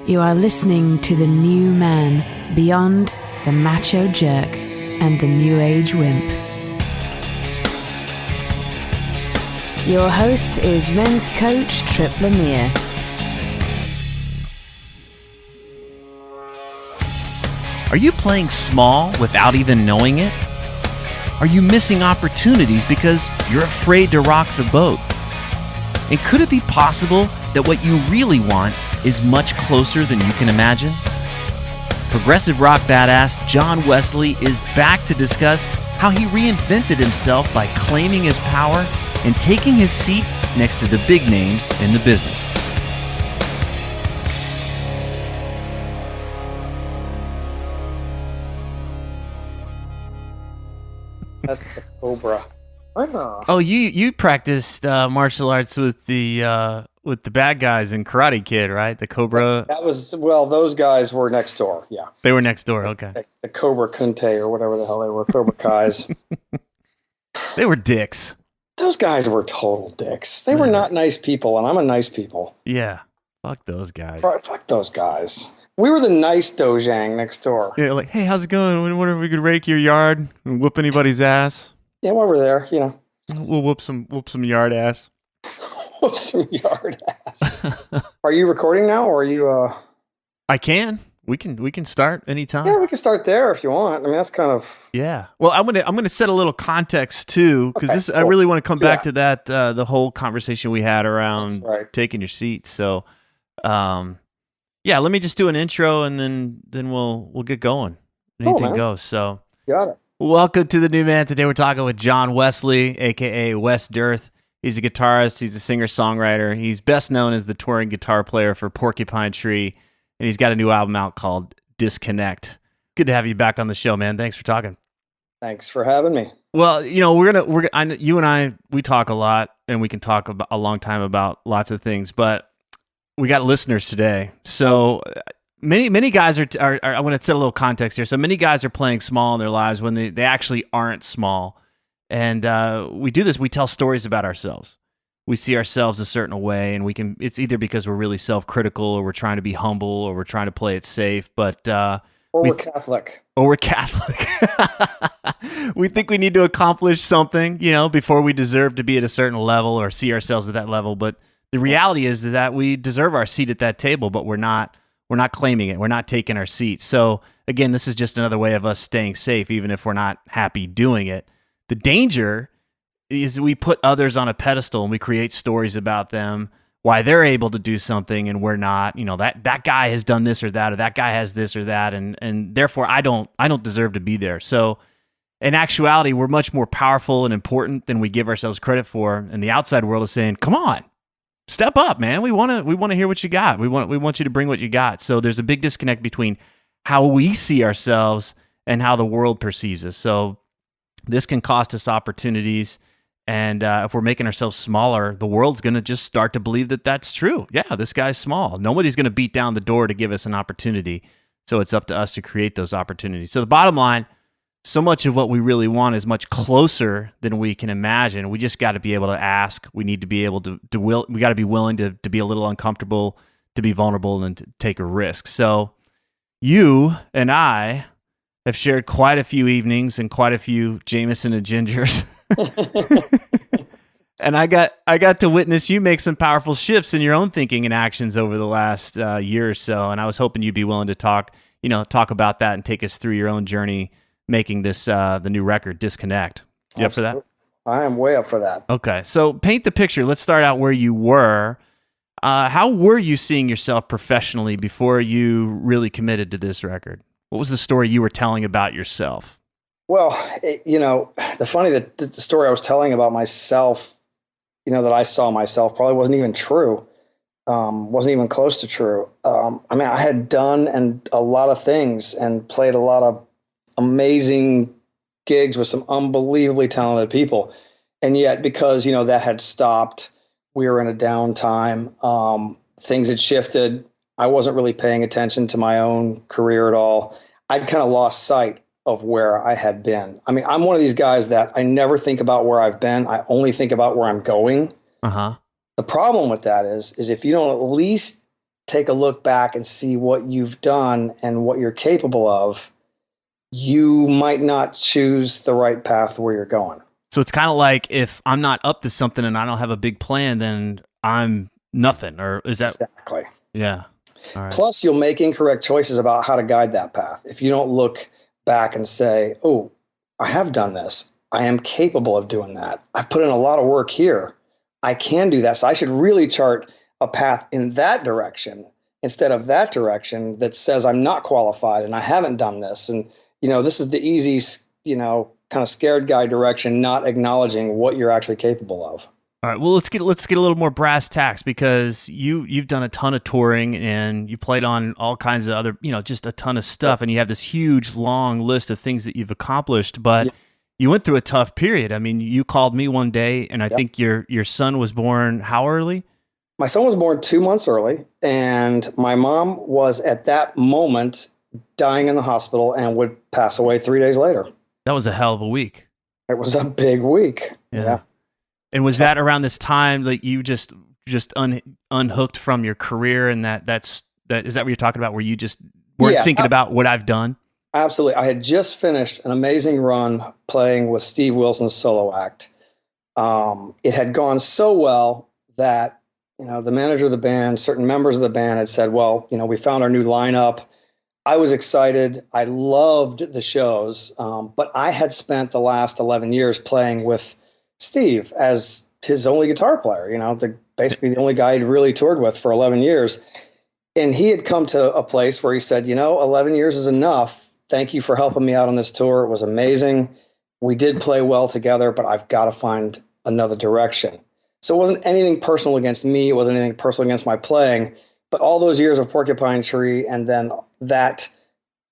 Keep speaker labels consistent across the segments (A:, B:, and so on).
A: You are listening to the new man, beyond the macho jerk and the new age wimp. Your host is men's coach Tripp Lanier.
B: Are you playing small without even knowing it? Are you missing opportunities because you're afraid to rock the boat? And could it be possible that what you really want is much closer than you can imagine? Progressive rock badass John Wesley is back to discuss how he reinvented himself by claiming his power and taking his seat next to the big names in the business.
C: That's the Cobra. I know.
B: Oh, you practiced martial arts with the bad guys in Karate Kid, right? The Cobra.
C: That was, well, those guys were next door. Yeah.
B: They were next door. Okay.
C: The Cobra Kunte or whatever the hell they were. Cobra Kais.
B: They were dicks.
C: Those guys were total dicks. They were not nice people, and I'm a nice people.
B: Yeah. Fuck those guys.
C: Fuck those guys. We were the nice Dojang next door.
B: Yeah, like, hey, how's it going? We wonder if we could rake your yard and whoop anybody's ass.
C: Yeah, while we're there, you know.
B: We'll whoop some yard ass.
C: Whoop some yard ass. Are you recording now, or are you?
B: I can. We can start anytime.
C: Yeah, we can start there if you want. I mean, that's kind of.
B: Yeah. Well, I'm gonna set a little context too, because I really want to come back to that the whole conversation we had around taking your seat. So, yeah, let me just do an intro and then we'll get going. Anything goes. So
C: got it.
B: Welcome to the new man. Today we're talking with John Wesley, aka Wes Dearth. He's a guitarist. He's a singer-songwriter. He's best known as the touring guitar player for Porcupine Tree, and he's got a new album out called Disconnect. Good to have you back on the show, man. Thanks for talking.
C: Thanks for having me.
B: Well, you know, you and I talk a lot, and we can talk about a long time about lots of things, but we got listeners today. So many guys are I want to set a little context here. So many guys are playing small in their lives when they actually aren't small. And we do this, we tell stories about ourselves. We see ourselves a certain way, and it's either because we're really self-critical, or we're trying to be humble, or we're trying to play it safe, but
C: or we're Catholic.
B: Or we're Catholic. We think we need to accomplish something, before we deserve to be at a certain level or see ourselves at that level. But the reality is that we deserve our seat at that table, but we're not claiming it. We're not taking our seat. So again, this is just another way of us staying safe, even if we're not happy doing it. The danger is we put others on a pedestal and we create stories about them, why they're able to do something and we're not. That guy has done this or that guy has this or that, and therefore I don't deserve to be there. So in actuality, we're much more powerful and important than we give ourselves credit for. And the outside world is saying, "Come on, step up, man. We want to hear what you got. We want you to bring what you got." So there's a big disconnect between how we see ourselves and how the world perceives us. So this can cost us opportunities. And if we're making ourselves smaller, the world's going to just start to believe that that's true. Yeah, this guy's small. Nobody's going to beat down the door to give us an opportunity. So it's up to us to create those opportunities. So the bottom line, so much of what we really want is much closer than we can imagine. We just got to be able to ask. We need to be able we got to be willing to be a little uncomfortable, to be vulnerable, and to take a risk. So you and I have shared quite a few evenings and quite a few Jameson and Gingers. And I got to witness you make some powerful shifts in your own thinking and actions over the last year or so. And I was hoping you'd be willing to talk about that and take us through your own journey making this the new record, Disconnect. You up for that?
C: I am way up for that.
B: Okay, so paint the picture. Let's start out where you were. How were you seeing yourself professionally before you really committed to this record? What was the story you were telling about yourself?
C: Well, the story I was telling about myself, that I saw myself probably wasn't even true. Wasn't even close to true. I had done a lot of things and played a lot of amazing gigs with some unbelievably talented people. And yet, because, that had stopped, we were in a downtime. Things had shifted. I wasn't really paying attention to my own career at all. I'd kind of lost sight of where I had been. I'm one of these guys that I never think about where I've been. I only think about where I'm going.
B: Uh-huh.
C: The problem with that is if you don't at least take a look back and see what you've done and what you're capable of, you might not choose the right path where you're going.
B: So it's kind of like if I'm not up to something and I don't have a big plan, then I'm nothing. Or is that
C: Exactly.
B: Yeah. All right.
C: Plus, you'll make incorrect choices about how to guide that path. If you don't look back and say, oh, I have done this. I am capable of doing that. I've put in a lot of work here. I can do that. So I should really chart a path in that direction instead of that direction that says I'm not qualified and I haven't done this. And, this is the easy, kind of scared guy direction, not acknowledging what you're actually capable of.
B: All right. Well, let's get a little more brass tacks, because you've done a ton of touring and you played on all kinds of other, just a ton of stuff, and you have this huge long list of things that you've accomplished. But you went through a tough period. I mean, you called me one day, and I think your son was born how early?
C: My son was born 2 months early, and my mom was at that moment dying in the hospital and would pass away 3 days later.
B: That was a hell of a week.
C: It was a big week. Yeah.
B: And was that around this time that you just unhooked from your career, and is that what you're talking about, where you just weren't thinking about what I've done?
C: Absolutely. I had just finished an amazing run playing with Steve Wilson's solo act. It had gone so well that, the manager of the band, certain members of the band had said, well, we found our new lineup. I was excited. I loved the shows. But I had spent the last 11 years playing with Steve as his only guitar player, basically the only guy he'd really toured with for 11 years. And he had come to a place where he said, 11 years is enough. Thank you for helping me out on this tour. It was amazing. We did play well together, but I've got to find another direction. So it wasn't anything personal against me. It wasn't anything personal against my playing, but all those years of Porcupine Tree and then that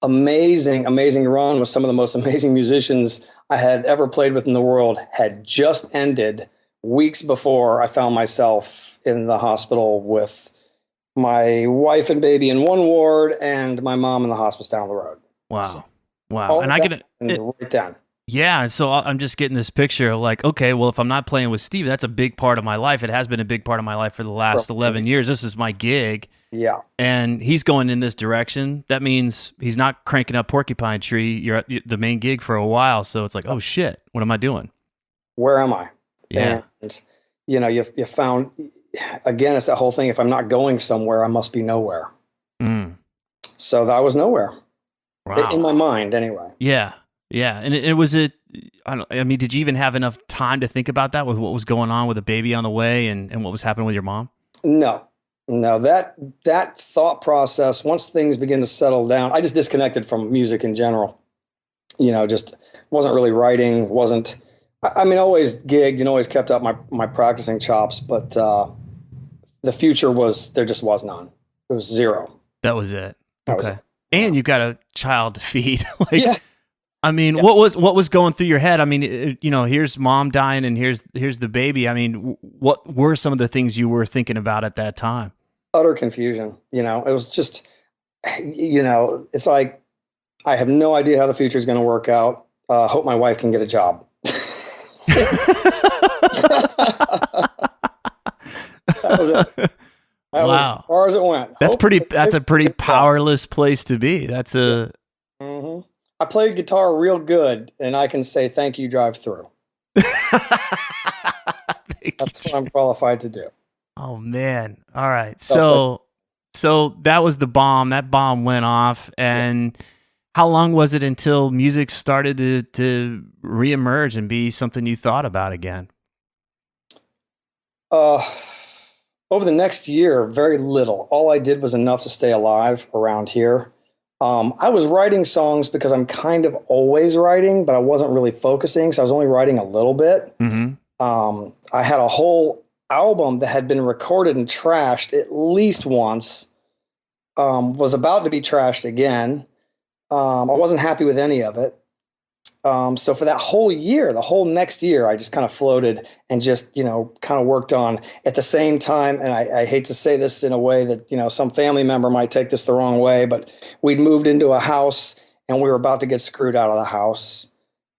C: amazing, amazing run with some of the most amazing musicians I had ever played with in the world had just ended weeks before I found myself in the hospital with my wife and baby in one ward and my mom in the hospice down the road.
B: Wow.
C: So,
B: wow. And
C: right then.
B: Yeah. And so I'm just getting this picture of like, okay, well, if I'm not playing with Steve, that's a big part of my life. It has been a big part of my life for the last 11 years. This is my gig.
C: Yeah.
B: And he's going in this direction. That means he's not cranking up Porcupine Tree. You're at the main gig for a while. So it's like, oh shit, what am I doing?
C: Where am I?
B: Yeah.
C: And, you found, again, it's that whole thing. If I'm not going somewhere, I must be nowhere.
B: Mm.
C: So I was nowhere.
B: Wow.
C: In my mind anyway.
B: Yeah. Yeah. And did you even have enough time to think about that with what was going on with the baby on the way and what was happening with your mom?
C: No, that thought process, once things begin to settle down, I just disconnected from music in general. Just wasn't really writing, always gigged and always kept up my practicing chops, but the future there just was none. It was zero.
B: That was it.
C: That
B: okay.
C: was it.
B: And you've got a child to feed.
C: Yeah.
B: What was going through your head? I mean, here's mom dying and here's the baby. I mean, what were some of the things you were thinking about at that time?
C: Utter confusion. It was just, it's like, I have no idea how the future is going to work out. Hope my wife can get a job. That was it. That was as far as it went.
B: That's a pretty powerless place to be. That's a.
C: Mm-hmm. I played guitar real good, and I can say thank you, drive through. That's what I'm qualified to do.
B: Oh man! All right, so that was the bomb. That bomb went off, and how long was it until music started to reemerge and be something you thought about again?
C: Over the next year, very little. All I did was enough to stay alive around here. I was writing songs because I'm kind of always writing, but I wasn't really focusing, so I was only writing a little bit.
B: Mm-hmm.
C: I had a whole album that had been recorded and trashed at least once, was about to be trashed again. I wasn't happy with any of it. So for that whole year, the whole next year, I just kind of floated and just, kind of worked on at the same time. And I hate to say this in a way that, some family member might take this the wrong way, but we'd moved into a house and we were about to get screwed out of the house.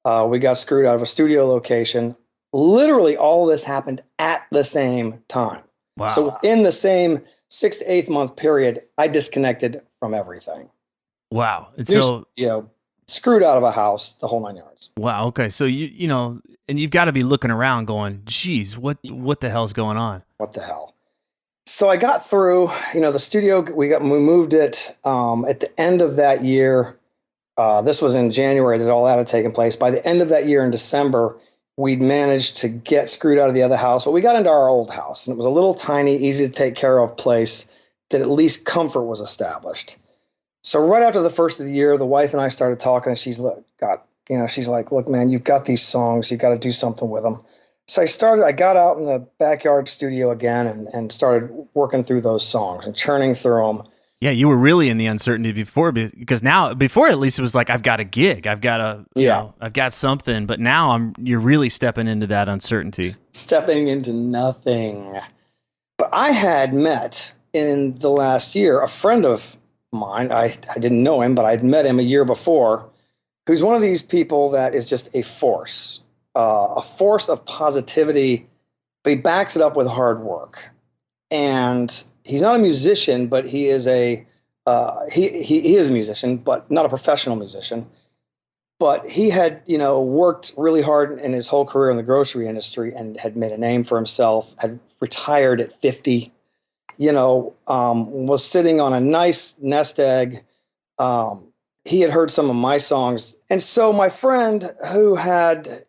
C: We got screwed out of a studio location. Literally all of this happened at the same time.
B: Wow.
C: So within the same 6 to 8 month period, I disconnected from everything.
B: Wow. And
C: Just,
B: so,
C: screwed out of a house, the whole 9 yards.
B: wow. Okay. So you know, and you've got to be looking around going, geez, what the hell's going on?
C: What the hell? So I got through, the studio, we moved it at the end of that year. This was in January that all that had taken place. By the end of that year in December, we'd managed to get screwed out of the other house, but we got into our old house, and it was a little tiny, easy to take care of place that at least comfort was established. So right after the first of the year, the wife and I started talking, and she's like, look, man, you've got these songs, you got to do something with them. So I got out in the backyard studio again and started working through those songs and churning through them.
B: Yeah, you were really in the uncertainty before, because before at least it was like, I've got a gig, I've got I've got something, but now you're really stepping into that uncertainty.
C: Stepping into nothing. But I had met in the last year a friend of mine. I didn't know him, but I'd met him a year before, who's one of these people that is just a force of positivity, but he backs it up with hard work. And he's not a musician, but he is he is a musician, but not a professional musician. But he had, worked really hard in his whole career in the grocery industry and had made a name for himself, had retired at 50, was sitting on a nice nest egg. He had heard some of my songs. And so my friend, who had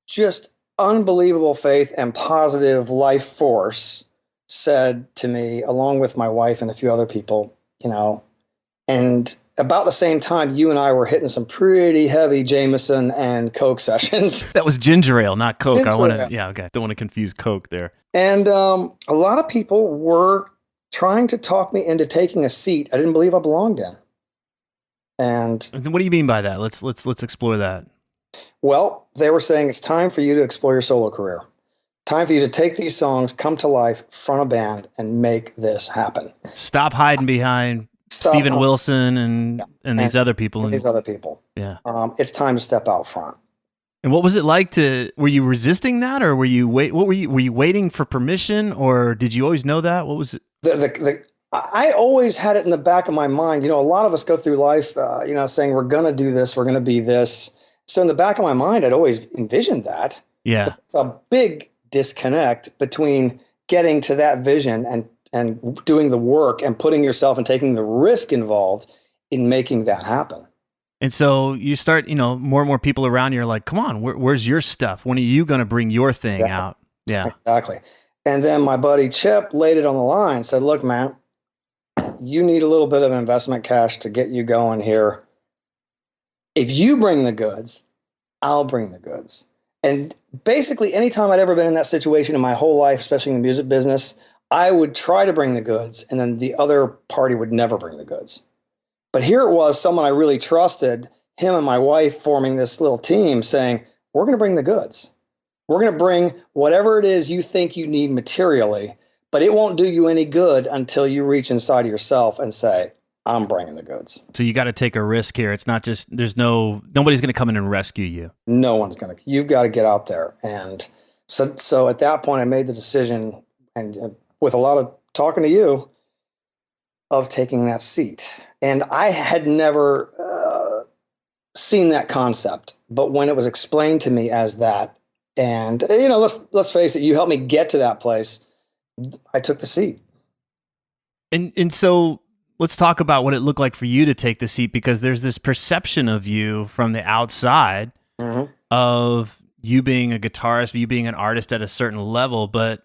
C: just unbelievable faith and positive life force, said to me, along with my wife and a few other people, and about the same time, you and I were hitting some pretty heavy Jameson and Coke sessions.
B: That was ginger ale, not Coke.
C: Okay.
B: Don't want to confuse Coke there.
C: And a lot of people were trying to talk me into taking a seat I didn't believe I belonged in. And
B: what do you mean by that? Let's explore that.
C: Well, they were saying it's time for you to explore your solo career. Time for you to take these songs, come to life, front a band, and make this happen.
B: Stop hiding behind Steven Wilson and these other people.
C: These other people.
B: Yeah.
C: It's time to step out front.
B: And what was it like were you resisting that, or were you waiting for permission, or did you always know that? What was it?
C: I always had it in the back of my mind. A lot of us go through life, saying we're going to do this, we're going to be this. So in the back of my mind, I'd always envisioned that.
B: Yeah.
C: But it's a big disconnect between getting to that vision and doing the work and putting yourself and taking the risk involved in making that happen.
B: And so you start, more and more people around you are like, come on, where's your stuff? When are you going to bring your thing out? Yeah,
C: exactly. And then my buddy Chip laid it on the line, said, look, man, you need a little bit of investment cash to get you going here. If you bring the goods, I'll bring the goods. And basically, anytime I'd ever been in that situation in my whole life, especially in the music business, I would try to bring the goods, and then the other party would never bring the goods. But here it was, someone I really trusted, him and my wife forming this little team saying, we're going to bring the goods. We're going to bring whatever it is you think you need materially, but it won't do you any good until you reach inside of yourself and say, I'm bringing the goods.
B: So you got to take a risk here. It's not just, nobody's going to come in and rescue you.
C: No one's going to, you've got to get out there. And so at that point I made the decision, and with a lot of talking to you, of taking that seat. And I had never seen that concept, but when it was explained to me as that, and let's face it, you helped me get to that place, I took the seat.
B: And so let's talk about what it looked like for you to take the seat, because there's this perception of you from the outside of you being a guitarist, you being an artist at a certain level, but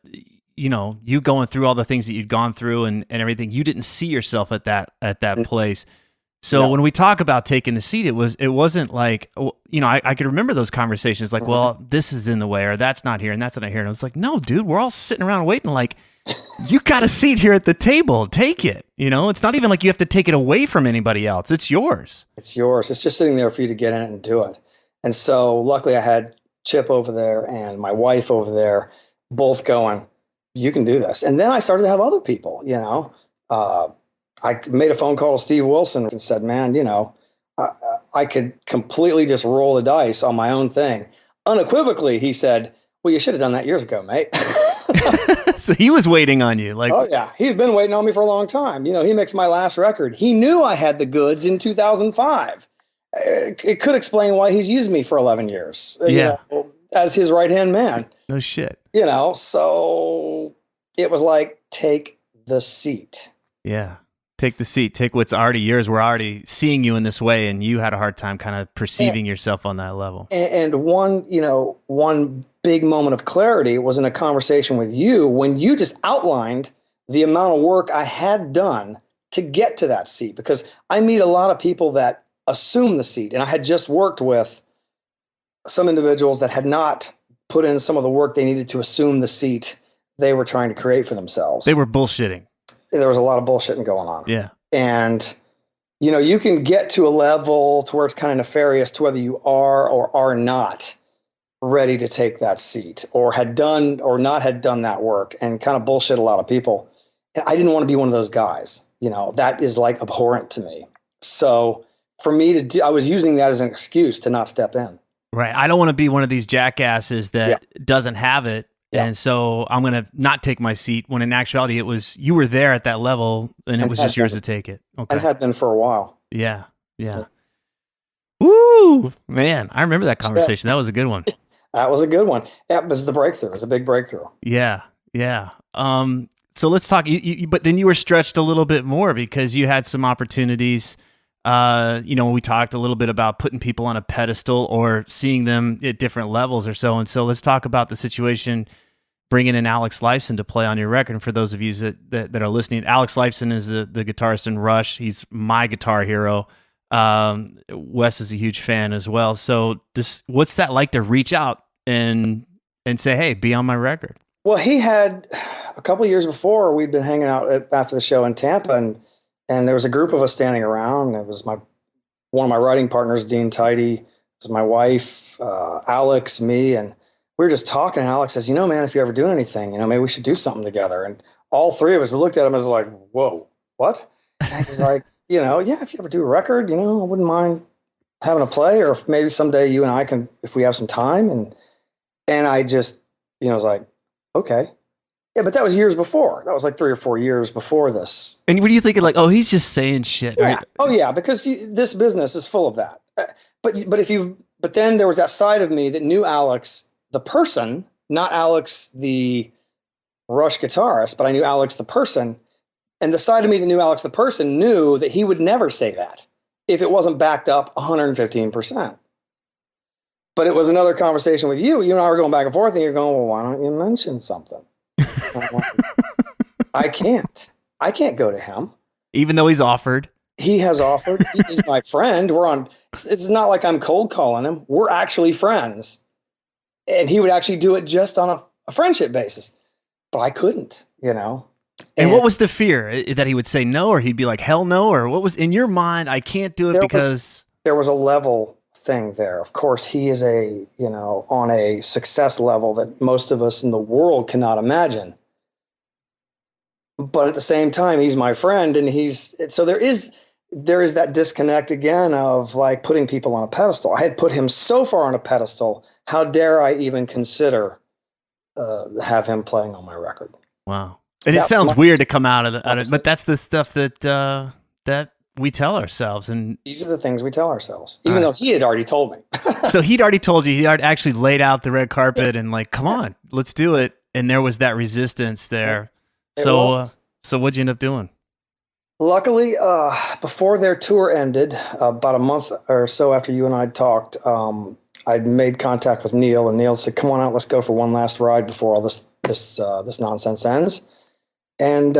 B: you going through all the things that you'd gone through and everything, you didn't see yourself at that place. So when we talk about taking the seat, it wasn't like, I could remember those conversations like, well, this is in the way, or that's not here and that's not here. And I was like, no, dude, we're all sitting around waiting, like, you got a seat here at the table, take it. It's not even like you have to take it away from anybody else. It's yours. It's yours.
C: It's just sitting there for you to get in it and do it. And so luckily I had Chip over there and my wife over there, both going, you can do this. And then I started to have other people, I made a phone call to Steve Wilson and said, man, I could completely just roll the dice on my own thing. Unequivocally, he said, Well, you should have done that years ago, mate.
B: So he was waiting on you. Like,
C: oh yeah, he's been waiting on me for a long time. He mixed my last record. He knew I had the goods in 2005. It could explain why he's used me for 11 years. As his right-hand man.
B: No shit.
C: So it was like, take the seat.
B: Yeah. Take the seat. Take what's already yours. We're already seeing you in this way, and you had a hard time kind of perceiving yourself on that level.
C: And one big moment of clarity was in a conversation with you when you just outlined the amount of work I had done to get to that seat. Because I meet a lot of people that assume the seat, and I had just worked with some individuals that had not put in some of the work they needed to assume the seat they were trying to create for themselves.
B: They were bullshitting.
C: There was a lot of bullshitting going on.
B: Yeah.
C: And, you can get to a level to where it's kind of nefarious to whether you are or are not ready to take that seat or had done or not had done that work and kind of bullshit a lot of people. And I didn't want to be one of those guys. That is like abhorrent to me. So for me I was using that as an excuse to not step in.
B: Right. I don't want to be one of these jackasses that doesn't have it. Yeah. And so I'm going to not take my seat when in actuality it was, you were there at that level and it was just yours to take it. Okay.
C: And had been for a while.
B: Yeah. Yeah. So. Woo, man. I remember that conversation. That was a good one.
C: That was a good one. That was the breakthrough. It was a big breakthrough.
B: Yeah. Yeah. So let's talk, but then you were stretched a little bit more because you had some opportunities. We talked a little bit about putting people on a pedestal or seeing them at different levels or so. And so let's talk about the situation, bringing in Alex Lifeson to play on your record. And for those of you that are listening, Alex Lifeson is the guitarist in Rush. He's my guitar hero. Wes is a huge fan as well. So what's that like to reach out and say, hey, be on my record?
C: Well, he had a couple of years before, we'd been hanging out after the show in Tampa, and there was a group of us standing around. It was one of my writing partners, Dean Tidy. It was my wife, Alex, me, and we were just talking. And Alex says, man, if you're ever doing anything, maybe we should do something together. And all three of us looked at him as like, whoa, what? And he's like, if you ever do a record, I wouldn't mind having a play, or if maybe someday you and I can, if we have some time. And I just, was like, okay. Yeah, but that was years before. That was like 3 or 4 years before this.
B: And what are you thinking? Like, oh, he's just saying shit.
C: Yeah.
B: Right?
C: Oh yeah, because this business is full of that. But then there was that side of me that knew Alex, the person, not Alex, the Rush guitarist, but I knew Alex, the person. And the side of me that knew Alex, the person, knew that he would never say that if it wasn't backed up 115%. But it was another conversation with you. You and I were going back and forth, and you're going, well, why don't you mention something? I can't go to him.
B: Even though he's offered.
C: He has offered. He's my friend. It's not like I'm cold calling him. We're actually friends. And he would actually do it just on a friendship basis. But I couldn't,
B: And what was the fear? That he would say no, or he'd be like, hell no? Or what was in your mind? I can't do it because...
C: There was a level thing there. Of course, he is on a success level that most of us in the world cannot imagine. But at the same time, he's my friend, and so there is that disconnect again of like putting people on a pedestal. I had put him so far on a pedestal. How dare I even consider have him playing on my record?
B: Wow. And it sounds weird to come out of it, but that's the stuff that we tell ourselves. And
C: these are the things we tell ourselves, even though he had already told me.
B: So he'd already told you, he had actually laid out the red carpet and like, come on, let's do it. And there was that resistance there. So what'd you end up doing?
C: Luckily, before their tour ended, about a month or so after you and I talked, I'd made contact with Neil, and Neil said, come on out, let's go for one last ride before all this nonsense ends. And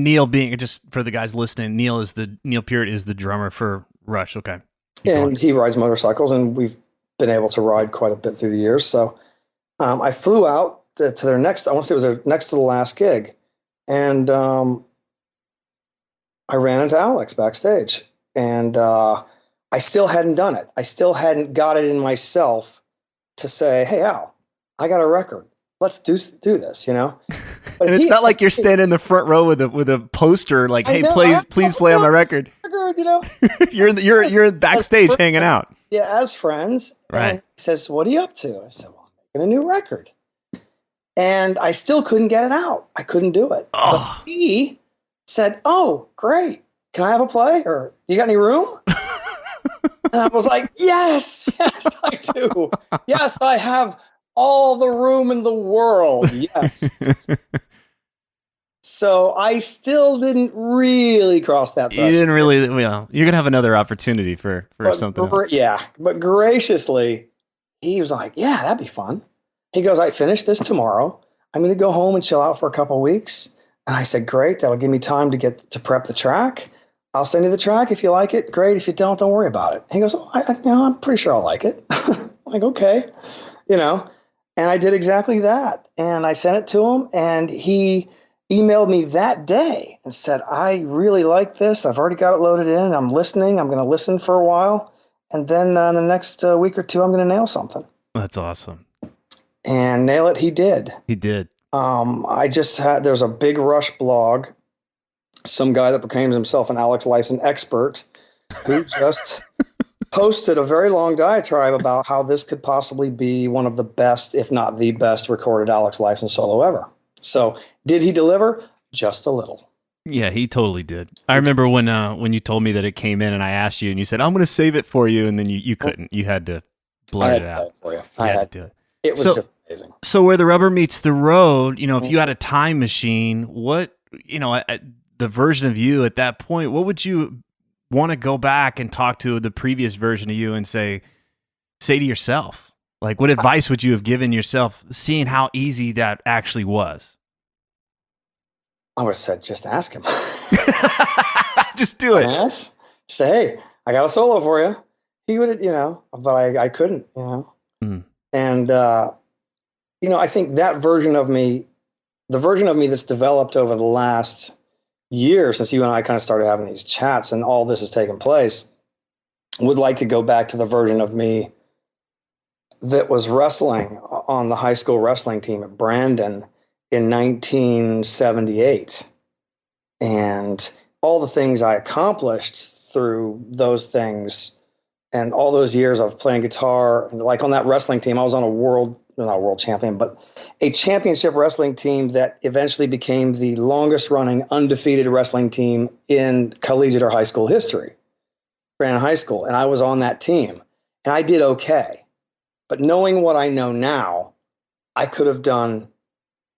B: Neil, being, just for the guys listening, Neil Peart is the drummer for Rush. Okay.
C: And he rides motorcycles, and we've been able to ride quite a bit through the years. So I flew out to their next, I want to say it was their next to the last gig. And I ran into Alex backstage, and I still hadn't done it. I still hadn't got it in myself to say, hey, Al, I got a record. Let's do this, But
B: and it's not like you're standing in the front row with a poster like, hey, please play on my record. You're backstage hanging out.
C: Yeah, as friends.
B: Right.
C: And he says, what are you up to? I said, well, I'm making a new record. and I still couldn't get it out. I couldn't do it. But
B: Oh.
C: he said, "Oh, great. Can I have a play? Or you got any room?" And I was like, yes, I do. Yes, I have all the room in the world. Yes. So I still didn't really cross that
B: You didn't
C: threshold.
B: really, well, you're going to have another opportunity for something else.
C: Yeah, but graciously, he was like, yeah, that'd be fun. He goes, I finished this tomorrow. I'm going to go home and chill out for a couple of weeks. And I said, great. That'll give me time to prep the track. I'll send you the track. If you like it, great. If you don't worry about it. And he goes, oh, I'm pretty sure I'll like it. I'm like, okay, and I did exactly that. And I sent it to him, and he emailed me that day and said, I really like this. I've already got it loaded in. I'm listening. I'm going to listen for a while. And then in the next week or two, I'm going to nail something.
B: That's awesome.
C: And nail it, he did.
B: He did.
C: There's a Big Rush blog, some guy that proclaims himself an Alex Lifeson expert, who just posted a very long diatribe about how this could possibly be one of the best, if not the best, recorded Alex Lifeson solo ever. So did he deliver? Just a little.
B: Yeah, he totally did. I remember when you told me that it came in and I asked you and you said, I'm going to save it for you. And then you couldn't. You had to blurt it out.
C: For you.
B: I had to do it.
C: It was just amazing.
B: So where the rubber meets the road, if you had a time machine, what, the version of you at that point, what would you want to go back and talk to the previous version of you and say to yourself? Like, what advice would you have given yourself, seeing how easy that actually was?
C: I would have said, just ask him.
B: Just do it.
C: Yes. Say, hey, I got a solo for you. He would, but I couldn't, And, I think that version of me, the version of me that's developed over the last year since you and I kind of started having these chats and all this has taken place, would like to go back to the version of me that was wrestling on the high school wrestling team at Brandon in 1978. And all the things I accomplished through those things and all those years of playing guitar. Like on that wrestling team, I was on not a world champion, but a championship wrestling team that eventually became the longest running undefeated wrestling team in collegiate or high school history, Brandon High School. And I was on that team and I did okay. But knowing what I know now, I could have done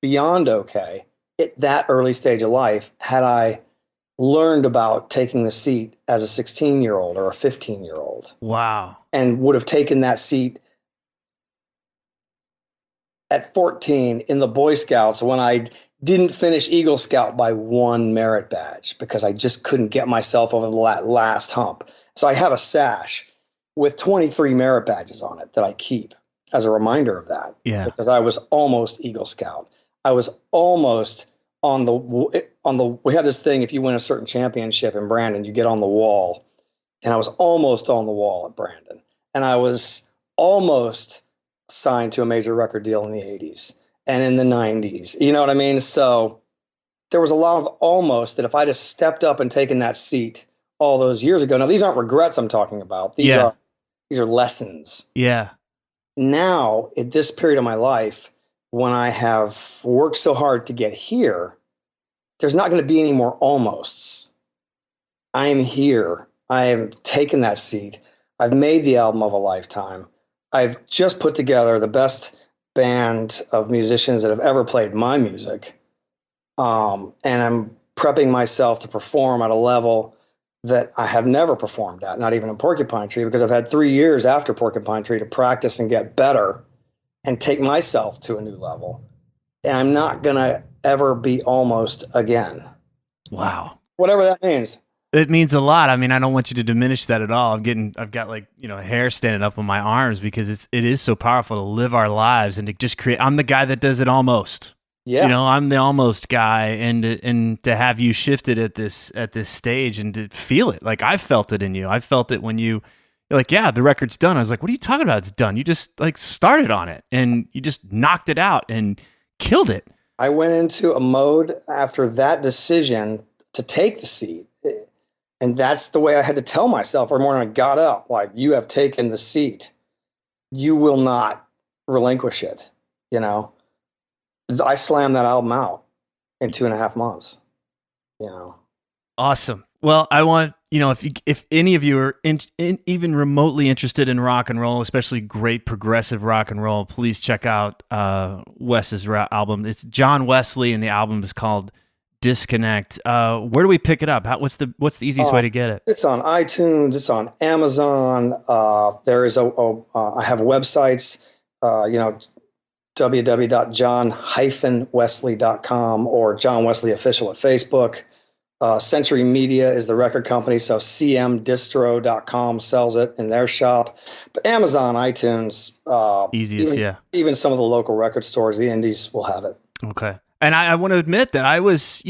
C: beyond okay at that early stage of life had I learned about taking the seat as a 16-year-old or a 15-year-old.
B: Wow.
C: And would have taken that seat at 14 in the Boy Scouts when I didn't finish Eagle Scout by one merit badge because I just couldn't get myself over the last hump. So I have a sash with 23 merit badges on it that I keep as a reminder of that.
B: Yeah.
C: Because I was almost Eagle Scout. I was almost we have this thing, if you win a certain championship in Brandon, you get on the wall. And I was almost on the wall at Brandon. And I was almost signed to a major record deal in the 80s and in the 90s. You know what I mean? So there was a lot of almost that if I'd have stepped up and taken that seat all those years ago. Now, these aren't regrets I'm talking about. These are lessons.
B: Yeah.
C: Now, at this period of my life, when I have worked so hard to get here, there's not going to be any more almosts. I am here. I have taken that seat. I've made the album of a lifetime. I've just put together the best band of musicians that have ever played my music. And I'm prepping myself to perform at a level that I have never performed at, not even in Porcupine Tree, because I've had 3 years after Porcupine Tree to practice and get better and take myself to a new level. And I'm not going to ever be almost again.
B: Wow.
C: Whatever that means.
B: It means a lot. I mean, I don't want you to diminish that at all. I've got hair standing up on my arms because it is so powerful to live our lives and to just create. I'm the guy that does it almost.
C: Yeah.
B: I'm the almost guy, and to have you shifted at this stage and to feel it. Like I felt it in you. I felt it when you're like, yeah, the record's done. I was like, what are you talking about? It's done. You just started on it and you just knocked it out and killed it.
C: I went into a mode after that decision to take the seat. And that's the way I had to tell myself every morning I got up, like, you have taken the seat. You will not relinquish it, I slammed that album out in 2.5 months. You know.
B: Awesome. Well, I want, if any of you are even remotely interested in rock and roll, especially great progressive rock and roll, please check out Wes's album. It's John Wesley, and the album is called Disconnect. Where do we pick it up? What's the easiest way to get it?
C: It's on iTunes. It's on Amazon. There is I have websites. www.john-wesley.com or John Wesley Official at Facebook. Century Media is the record company, so cmdistro.com sells it in their shop. But Amazon, iTunes,
B: easiest,
C: even some of the local record stores, the indies will have it.
B: Okay. And I want to admit that I was,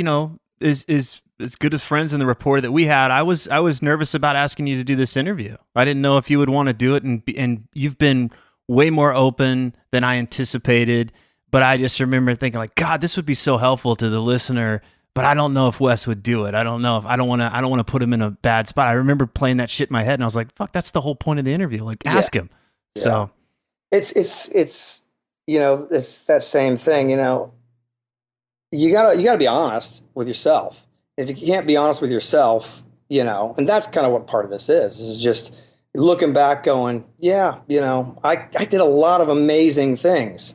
B: as good as friends in the rapport that we had, I was nervous about asking you to do this interview. I didn't know if you would want to do it, and you've been way more open than I anticipated. But I just remember thinking, like, God, this would be so helpful to the listener. But I don't know if Wes would do it. I don't know if I don't want to put him in a bad spot. I remember playing that shit in my head, and I was like, "Fuck, that's the whole point of the interview. Like, ask him."
C: Yeah.
B: So
C: it's that same thing. You gotta be honest with yourself. If you can't be honest with yourself, and that's kind of what part of this is. This is just looking back, going, I did a lot of amazing things,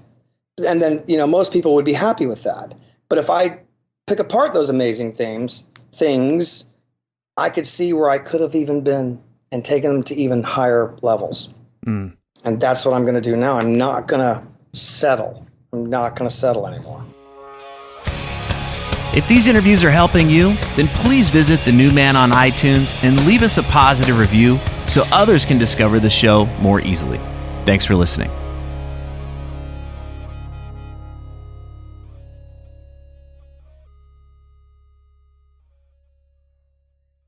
C: and then most people would be happy with that. But if I pick apart those amazing things, I could see where I could have even been and taken them to even higher levels. And that's what I'm going to do now. I'm not going to settle. I'm not going to settle anymore.
B: if these interviews are helping you, then please visit The New Man on iTunes and leave us a positive review so others can discover the show more easily. Thanks for listening.